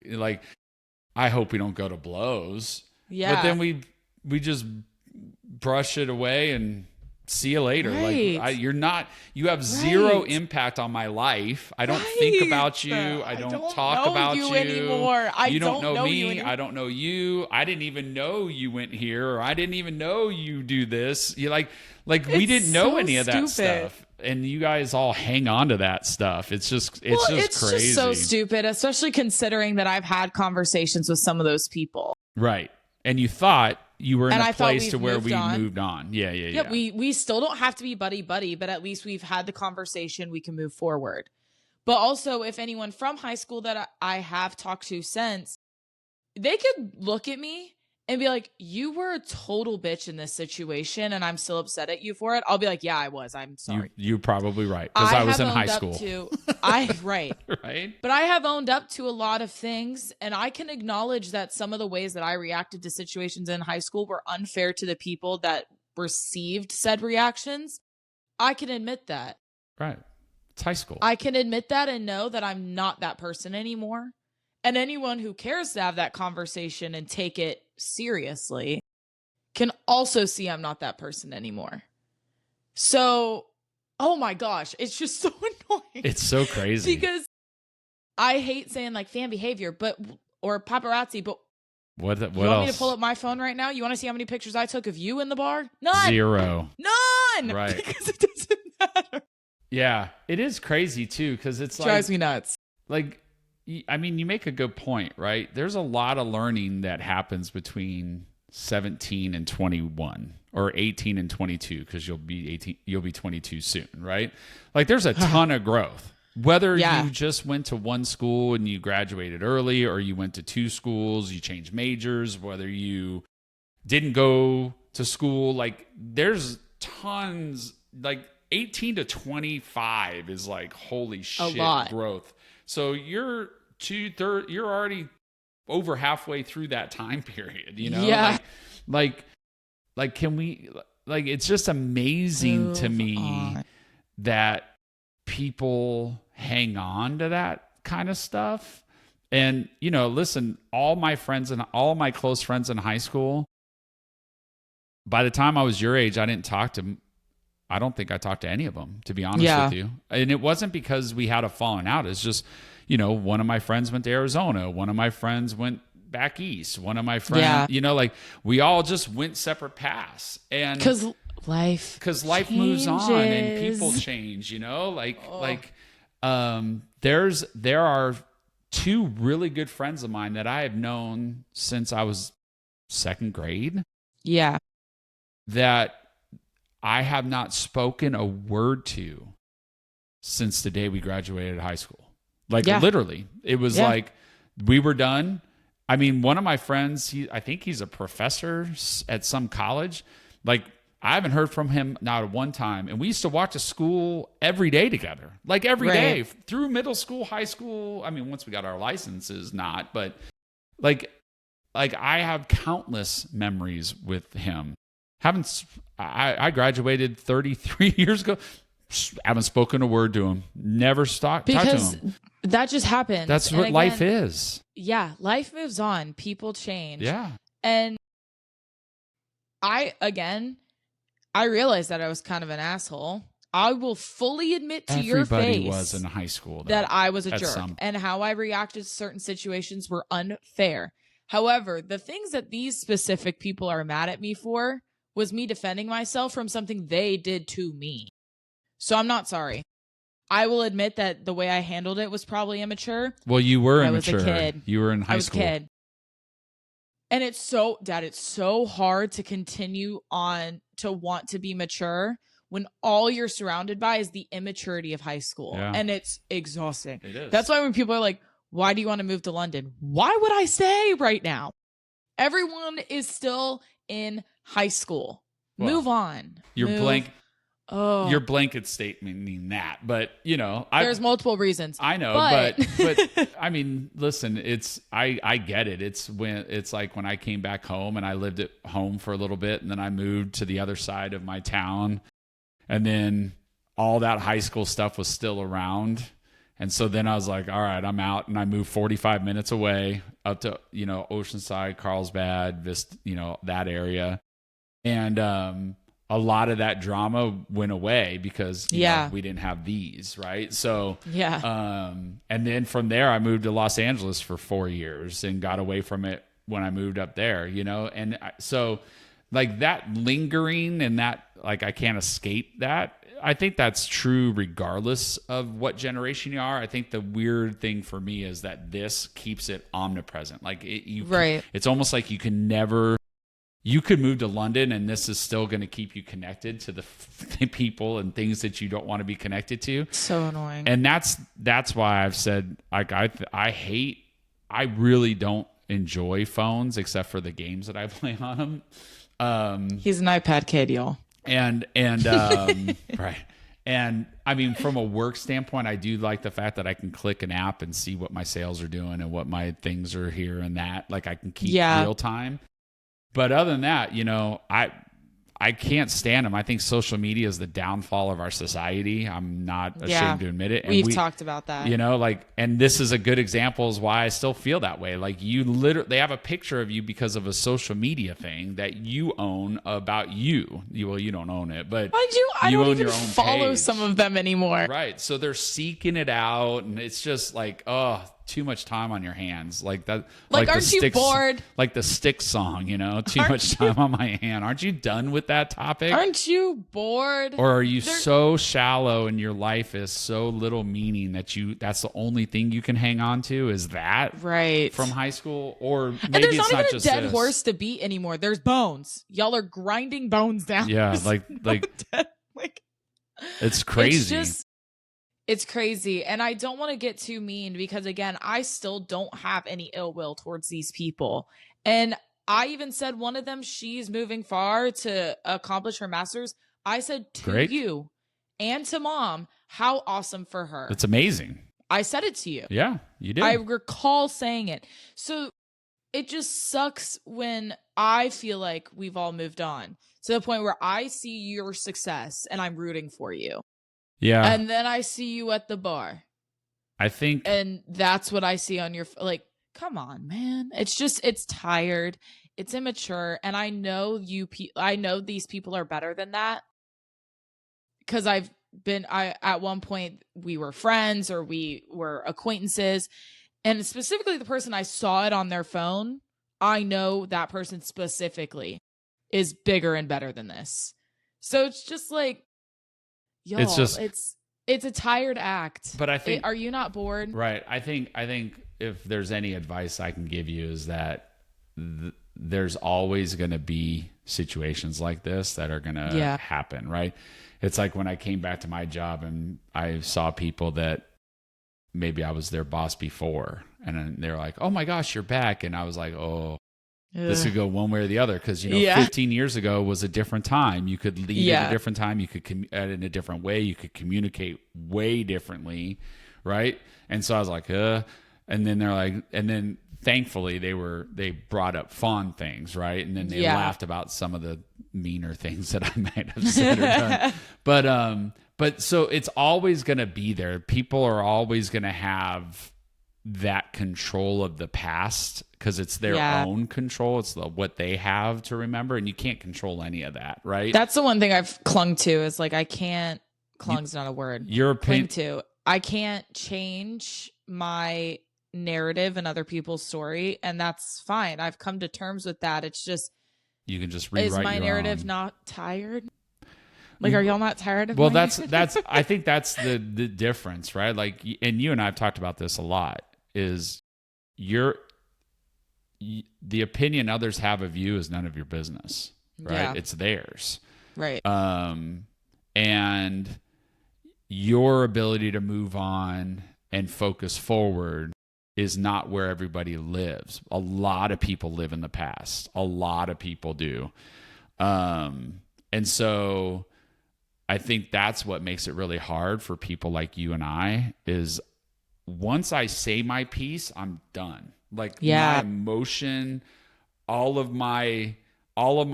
like, I hope we don't go to blows. Yeah. But then we just brush it away and see you later. Right. Like, you have zero impact on my life. I don't think about you. I don't talk about you anymore. You don't know me. I don't know you. I didn't even know you went here, or I didn't even know you do this. You like we didn't know any of that stuff. And you guys all hang on to that stuff. It's just crazy. It's just so stupid, especially considering that I've had conversations with some of those people. Right. And you thought you were in a place to where we moved on. Yeah. We still don't have to be buddy, but at least we've had the conversation. We can move forward. But also, if anyone from high school that I have talked to since, they could look at me and be like, you were a total bitch in this situation, and I'm still upset at you for it. I'll be like, yeah, I was. I'm sorry. You're probably right, because I was in high school. Right. Right. But I have owned up to a lot of things, and I can acknowledge that some of the ways that I reacted to situations in high school were unfair to the people that received said reactions. I can admit that. Right. It's high school. I can admit that and know that I'm not that person anymore. And anyone who cares to have that conversation and take it seriously can also see I'm not that person anymore. So, oh my gosh, it's just so annoying. It's so crazy. Because I hate saying like fan behavior, or paparazzi, but what you want else? Me to pull up my phone right now? You want to see how many pictures I took of you in the bar? None. 0. None. Right. Because it doesn't matter. Yeah, it is crazy too, because it's drives me nuts. Like, I mean, you make a good point, right? There's a lot of learning that happens between 17 and 21, or 18 and 22, because you'll be 22 soon, right? Like, there's a ton of growth. Whether Yeah. you just went to one school and you graduated early, or you went to two schools, you changed majors, whether you didn't go to school, like there's tons, like 18 to 25 is like, holy shit, growth. So you're you're already over halfway through that time period, you know? Yeah. Like can we, like, it's just amazing to me that people hang on to that kind of stuff. And, you know, listen, all my friends and all my close friends in high school, by the time I was your age, I don't think I talked to any of them, to be honest with you. And it wasn't because we had a falling out. It's just, you know, one of my friends went to Arizona. One of my friends went back east. One of my friends, you know, like we all just went separate paths. And because life moves on and people change, you know, there are two really good friends of mine that I have known since I was second grade. Yeah. That I have not spoken a word to since the day we graduated high school. Like literally, it was like we were done. I mean, one of my friends, I think he's a professor at some college. Like, I haven't heard from him not one time. And we used to walk to school every day together, like every day through middle school, high school. I mean, once we got our licenses, not, but like I have countless memories with him. I graduated 33 years ago. Haven't spoken a word to him. Never talked to him. That just happens. That's what life is. Yeah, life moves on. People change. Yeah. And I realized that I was kind of an asshole. I will fully admit to your face. Everybody was in high school that I was a jerk. And how I reacted to certain situations were unfair. However, the things that these specific people are mad at me for was me defending myself from something they did to me. So I'm not sorry. I will admit that the way I handled it was probably immature. Well, you were immature. I was a kid. You were in high school. I was a kid. And it's so hard to continue on to want to be mature when all you're surrounded by is the immaturity of high school. Yeah. And it's exhausting. It is. That's why when people are like, why do you want to move to London? Why would I stay right now? Everyone is still in high school. Well, move on. Your blanket statement mean that, but you know, there's multiple reasons. I know, but I mean, listen, I get it. It's like when I came back home and I lived at home for a little bit, and then I moved to the other side of my town, and then all that high school stuff was still around. And so then I was like, all right, I'm out. And I moved 45 minutes away up to, you know, Oceanside, Carlsbad, that area. And a lot of that drama went away because you know, we didn't have these, right? So, and then from there, I moved to Los Angeles for 4 years and got away from it when I moved up there, you know? And so like that lingering and that, like, I can't escape that. I think that's true regardless of what generation you are. I think the weird thing for me is that this keeps it omnipresent. Like it's almost like you could move to London and this is still going to keep you connected to the people and things that you don't want to be connected to. So annoying. And that's why I've said, like, I really don't enjoy phones except for the games that I play on them. He's an iPad kid, y'all. And right. And I mean, from a work standpoint, I do like the fact that I can click an app and see what my sales are doing and what my things are here and that. Like, I can keep real time. But other than that, you know, I can't stand them. I think social media is the downfall of our society. I'm not ashamed to admit it. And we've talked about that. You know, like, and this is a good example is why I still feel that way. Like, they have a picture of you because of a social media thing that you own about you. Well, you don't own it, but I don't even follow some of them anymore. Right. So they're seeking it out, and it's just like, oh, too much time on your hands, like that. Like aren't you bored? Like the Styx song, you know, too much time on my hand. Aren't you done with that topic? Aren't you bored? Or are you so shallow and your life is so little meaning that's the only thing you can hang on to is that from high school? Or maybe and there's it's not not even a dead horse to beat anymore. There's bones. Y'all are grinding bones down. Yeah, like it's crazy. It's crazy. And I don't want to get too mean because, again, I still don't have any ill will towards these people. And I even said one of them, she's moving far to accomplish her master's. I said to Great. you and to mom, how awesome for her. It's amazing. I said it to you. Yeah, you did. I recall saying it. So it just sucks when I feel like we've all moved on to the point where I see your success and I'm rooting for you. Yeah. And then I see you at the bar. I think. And that's what I see on your, like, come on, man. It's tired. It's immature. And I know I know these people are better than that. Because at one point we were friends or we were acquaintances. And specifically the person I saw it on their phone, I know that person specifically is bigger and better than this. So it's just like, y'all, it's a tired act. But I think, are you not bored? Right. I think if there's any advice I can give you is that there's always going to be situations like this that are going to happen, right? It's like when I came back to my job and I saw people that maybe I was their boss before, and then they're like, "Oh my gosh, you're back." And I was like, "Oh, this could go one way or the other." Because, 15 years ago was a different time. You could lead at a different time. You could in a different way. You could communicate way differently, right? And so I was like, and then they're like, and then thankfully they brought up fun things, right? And then they laughed about some of the meaner things that I might have said or done. But so it's always going to be there. People are always going to have that control of the past because it's their own control. It's what they have to remember, and you can't control any of that, right? That's the one thing I've clung to is like, I can't, clung's not a word. Your opinion. Cling to. I can't change my narrative and other people's story, and that's fine. I've come to terms with that. It's just, you can just rewrite is my your narrative own. Not tired? Like, are y'all not tired of well my that's I think that's the difference, right? Like, and you and I have talked about this a lot, is the opinion others have of you is none of your business, right? It's theirs, right? And your ability to move on and focus forward is not where everybody lives. A lot of people live in the past. A lot of people do. And so I think that's what makes it really hard for people like you and I is once I say my piece, I'm done. Like my emotion, all of my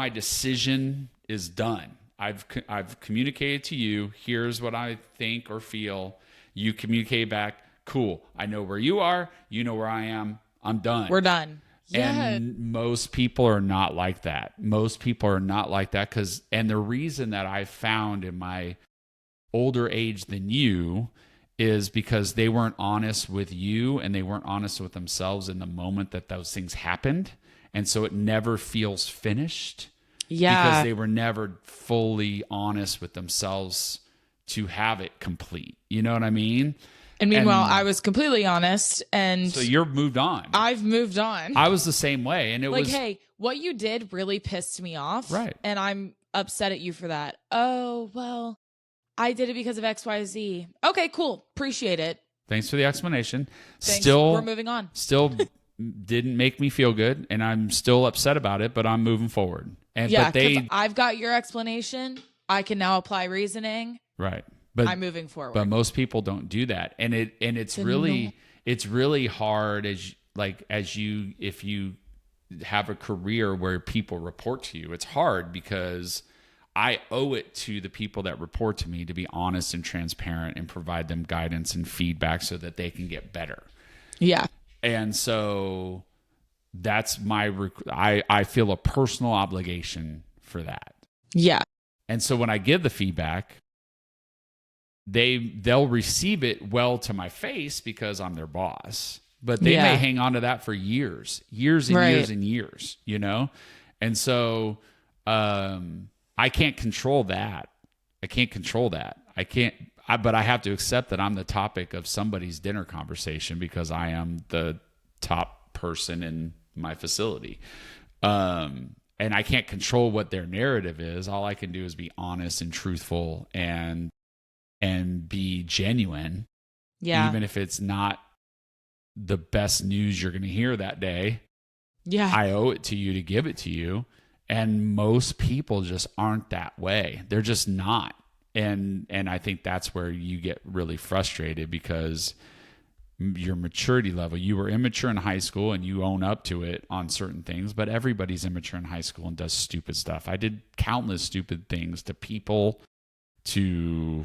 decision is done. I've communicated to you. Here's what I think or feel. You communicate back. Cool. I know where you are. You know where I am. I'm done. We're done. And most people are not like that. Most people are not like that and the reason that I found in my older age than you is because they weren't honest with you and they weren't honest with themselves in the moment that those things happened. And so it never feels finished. Because they were never fully honest with themselves to have it complete. You know what I mean? And meanwhile, I was completely honest. And so you're moved on. I've moved on. I was the same way. And it like, was hey, what you did really pissed me off. Right. And I'm upset at you for that. Oh, well, I did it because of XYZ. Okay, cool. Appreciate it. Thanks for the explanation. Thanks. Still, we're moving on. Still didn't make me feel good. And I'm still upset about it, but I'm moving forward. And because I've got your explanation. I can now apply reasoning. Right. But I'm moving forward. But most people don't do that. And it's really hard if you have a career where people report to you. It's hard because I owe it to the people that report to me to be honest and transparent and provide them guidance and feedback so that they can get better. Yeah. And so that's I feel a personal obligation for that. Yeah. And so when I give the feedback, they'll receive it well to my face because I'm their boss, but they may hang on to that for years and years and years, you know? And so, I can't control that. But I have to accept that I'm the topic of somebody's dinner conversation because I am the top person in my facility. And I can't control what their narrative is. All I can do is be honest and truthful and and be genuine, Yeah. even if it's not the best news you're going to hear that day. Yeah. I owe it to you to give it to you. And most people just aren't that way. They're just not. And I think that's where you get really frustrated, because your maturity level, you were immature in high school and you own up to it on certain things, but everybody's immature in high school and does stupid stuff. I did countless stupid things to people, to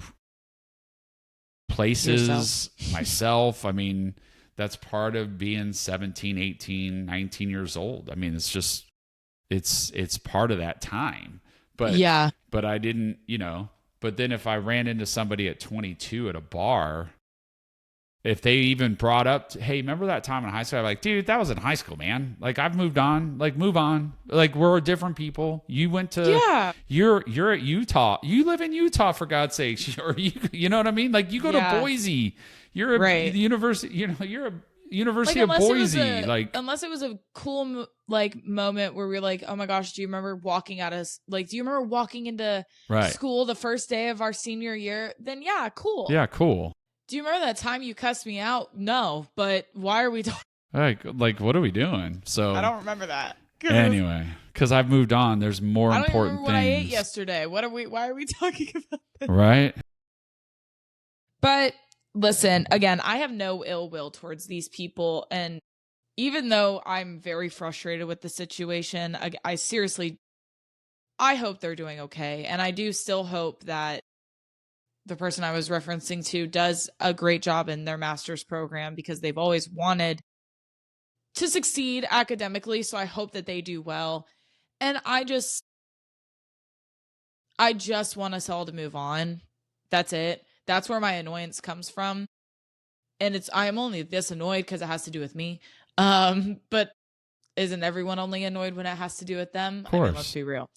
places, myself. I mean, that's part of being 17, 18, 19 years old. I mean, it's just, it's part of that time. But yeah, but I didn't, but then if I ran into somebody at 22 at a bar, if they even brought up, hey, remember that time in high school? I'm like, dude, that was in high school, man. Like, I've moved on. Like, move on. Like, we're different people. You went to, you're at Utah. You live in Utah, for God's sake. Or you know what I mean? Like, you go to Boise. You're a university. You're a University of Boise. Unless it was a cool moment where we're like, oh my gosh, do you remember walking into school the first day of our senior year? Then yeah, cool. Yeah, cool. Do you remember that time you cussed me out? No, but why are we talking? Like, what are we doing? So I don't remember that. Anyway, because I've moved on. There's more important things. What I ate yesterday. Why are we talking about that? Right. But listen, again, I have no ill will towards these people, and even though I'm very frustrated with the situation, I seriously, I hope they're doing okay, and I do still hope that the person I was referencing to does a great job in their master's program, because they've always wanted to succeed academically. So I hope that they do well. And I just want us all to move on. That's it. That's where my annoyance comes from. And I am only this annoyed because it has to do with me. But isn't everyone only annoyed when it has to do with them? Of course. I mean, let's be real.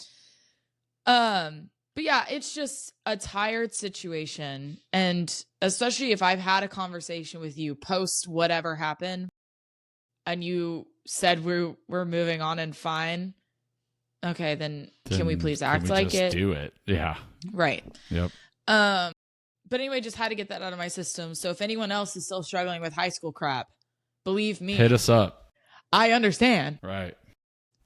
But yeah, it's just a tired situation. And especially if I've had a conversation with you post whatever happened and you said we're moving on and fine. Okay, then can we please act like it? Do it. Yeah. Right. Yep. But anyway, just had to get that out of my system. So if anyone else is still struggling with high school crap, believe me. Hit us up. I understand. Right.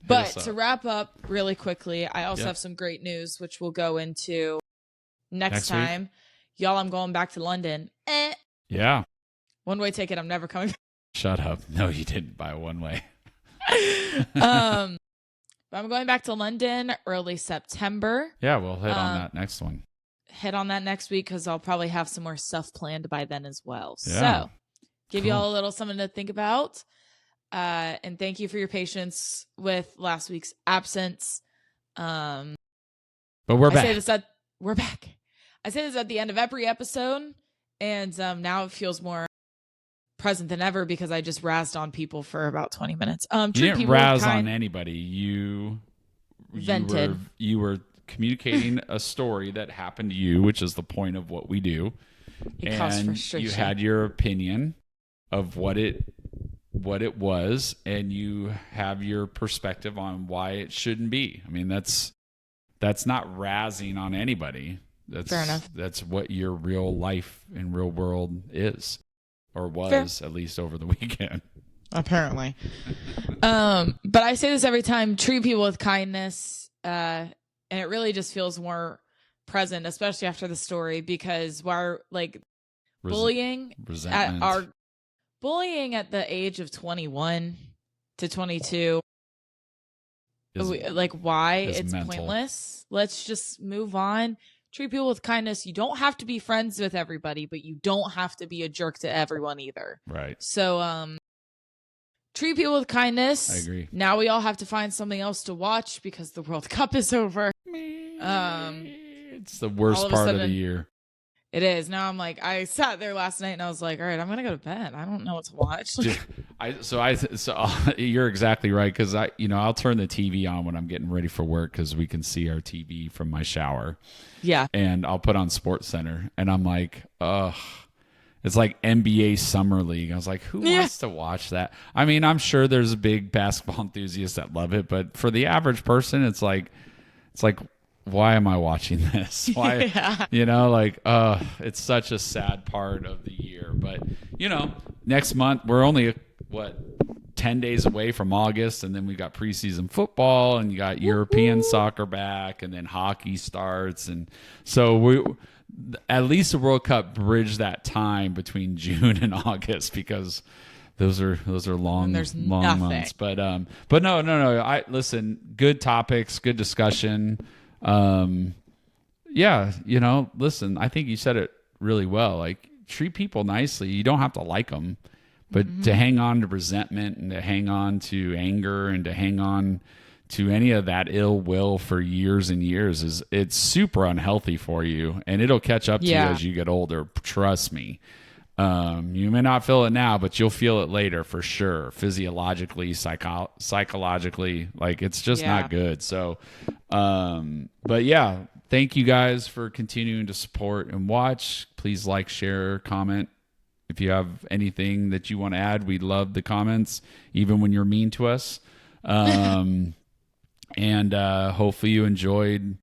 But to wrap up really quickly, I also have some great news, which we'll go into next time. Week? Y'all, I'm going back to London. Yeah. One-way ticket. I'm never coming back. Shut up. No, you didn't buy one-way. But I'm going back to London early September. Yeah, we'll hit on that next one. Hit on that next week, because I'll probably have some more stuff planned by then as well. Yeah. So give y'all a little something to think about. And thank you for your patience with last week's absence. But we're back. We're back. I say this at the end of every episode, and now it feels more present than ever because I just razzed on people for about 20 minutes. You didn't razz on anybody. You vented. You were communicating a story that happened to you, which is the point of what we do. It caused frustration. You had your opinion of what it was, and you have your perspective on why it shouldn't be. I mean, that's not razzing on anybody. Fair enough. That's what your real life and real world is, or was, at least over the weekend. Apparently. But I say this every time: treat people with kindness, and it really just feels more present, especially after the story, because we're like bullying at the age of 21 to 22, why? It's mental. Pointless. Let's just move on. Treat people with kindness. You don't have to be friends with everybody, but you don't have to be a jerk to everyone either. Right. So, treat people with kindness. I agree. Now we all have to find something else to watch because the World Cup is over. It's the worst part of the year. It is. Now I'm like, I sat there last night and I was like, all right, I'm going to go to bed. I don't know what to watch. So you're exactly right. Cause I'll turn the TV on when I'm getting ready for work, cause we can see our TV from my shower. Yeah. And I'll put on Sports Center and I'm like, ugh, it's like NBA Summer League. I was like, who wants to watch that? I mean, I'm sure there's big basketball enthusiasts that love it, but for the average person, it's like, why am I watching this? Why, Yeah. like, it's such a sad part of the year. But, next month, we're only, 10 days away from August. And then we got preseason football and you got European soccer back and then hockey starts. And so at least the World Cup bridged that time between June and August because those are long months. But no. I listen, good topics, good discussion. Yeah, listen, I think you said it really well. Like, treat people nicely. You don't have to like them, but to hang on to resentment and to hang on to anger and to hang on to any of that ill will for years and years it's super unhealthy for you, and it'll catch up to you as you get older. Trust me. You may not feel it now, but you'll feel it later for sure. Physiologically, psychologically, like it's just not good. So, but yeah, thank you guys for continuing to support and watch. Please like, share, comment. If you have anything that you want to add, we love the comments, even when you're mean to us. And hopefully you enjoyed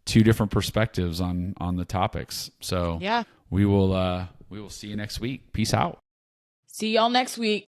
two different perspectives on the topics. So we will see you next week. Peace out. See y'all next week.